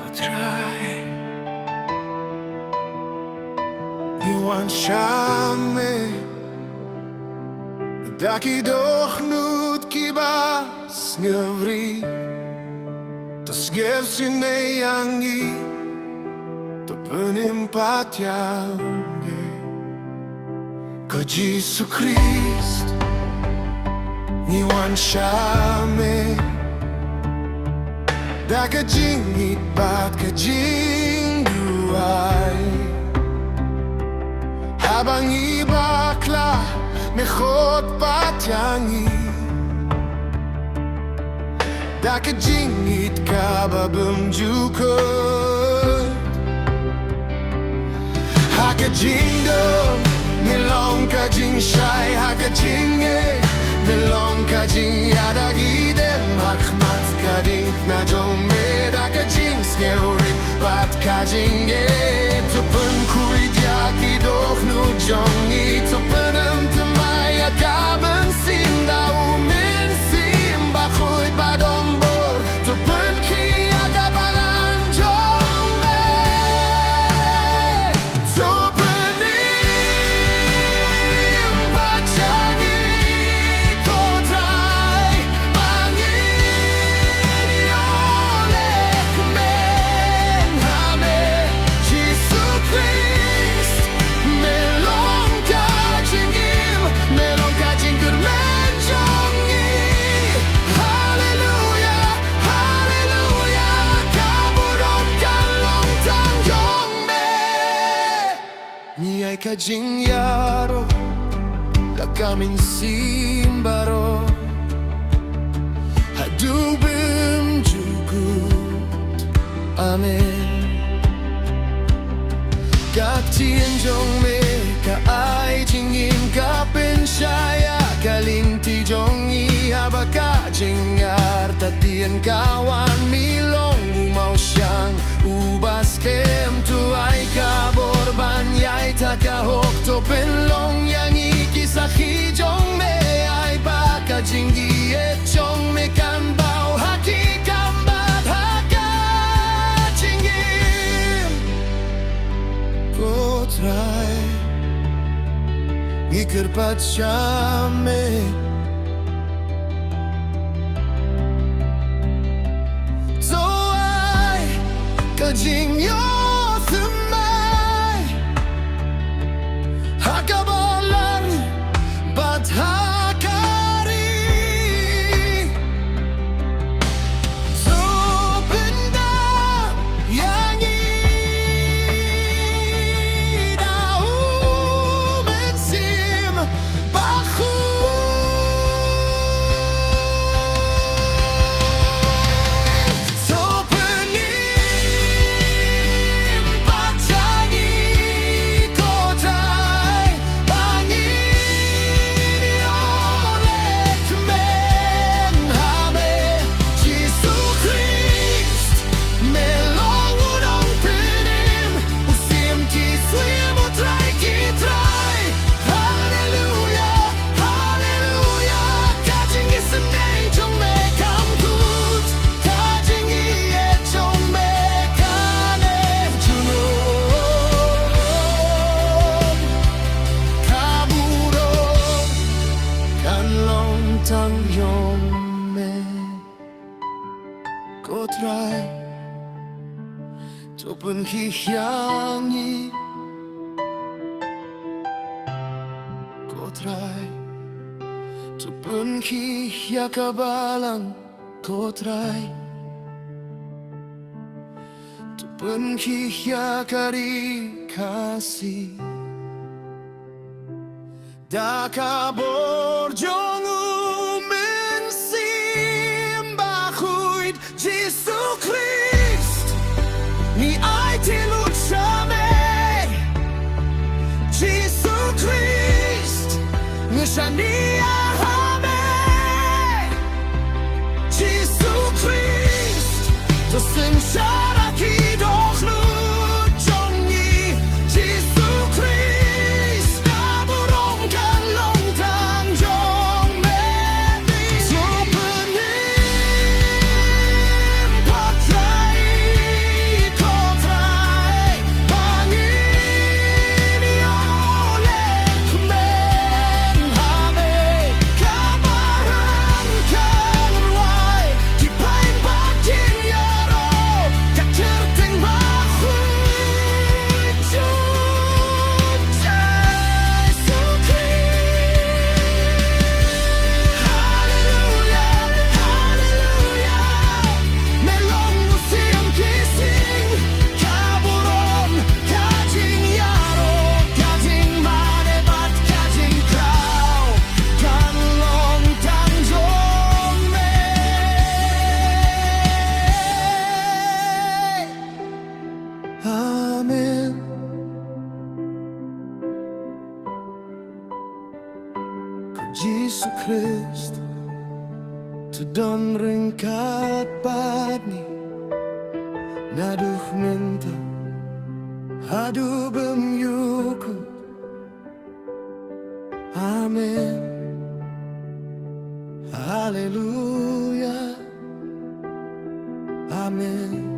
Potrai Iwanshame Daki doch nut kibas ngevri Tas gevsine yangi To penim patyange Ka Jesus Christ Iwanshame Daka jingit bat ka jingduay Habang ibakla mechot patyangi Daka jingit ka babumjukot Haka jingdom nilong ka jingshai Haka jinge nilong ka jing yadagidem Hakmat ka ding na jome Daka jing skeuri bat ka jinge Tupun kuit yaki doch nu jongi Tupun maya gaben sim da umin sim Bachuit badombor Tupun ki agabalan jonge Tupun im bachangi Kotrai bangin yolek men hame Jesus Christ Melong kajingim Melong kajinggur menjongi Hallelujah, Hallelujah Kaburot kalong tangyong me Niyay kajing yaro Kakamin simbaro Hadubim jugut Amen Katien jong me ka ai jing in ka penshaya kaling ti jong i habaka jingar tatien kawan milong umau siyang ubas kem tu ay kaborban yay takahok to penlong yang ikisaki jong me ay baka jingi et jong me kan bau haki kambat haka jingim Potrai Ikerpat shame So I Kajing yothumai Hakabalan Bat hakari So benda yangi Kotrai Tupun hihyangi Kotrai Tupun hihyakabalang Kotrai Tupun hihyakari kasih Daka borjong Jesus Christ Ni ai tilut shame Jesus Christ Nishani ahame Jesus Christ Tosim sharaki dochlu jongi Jesus Christ Naburong kalong tangjong me Tupun im patrai Tudon ringkat patni Naduh minta Hadu bemyuku Amin Haleluya Amin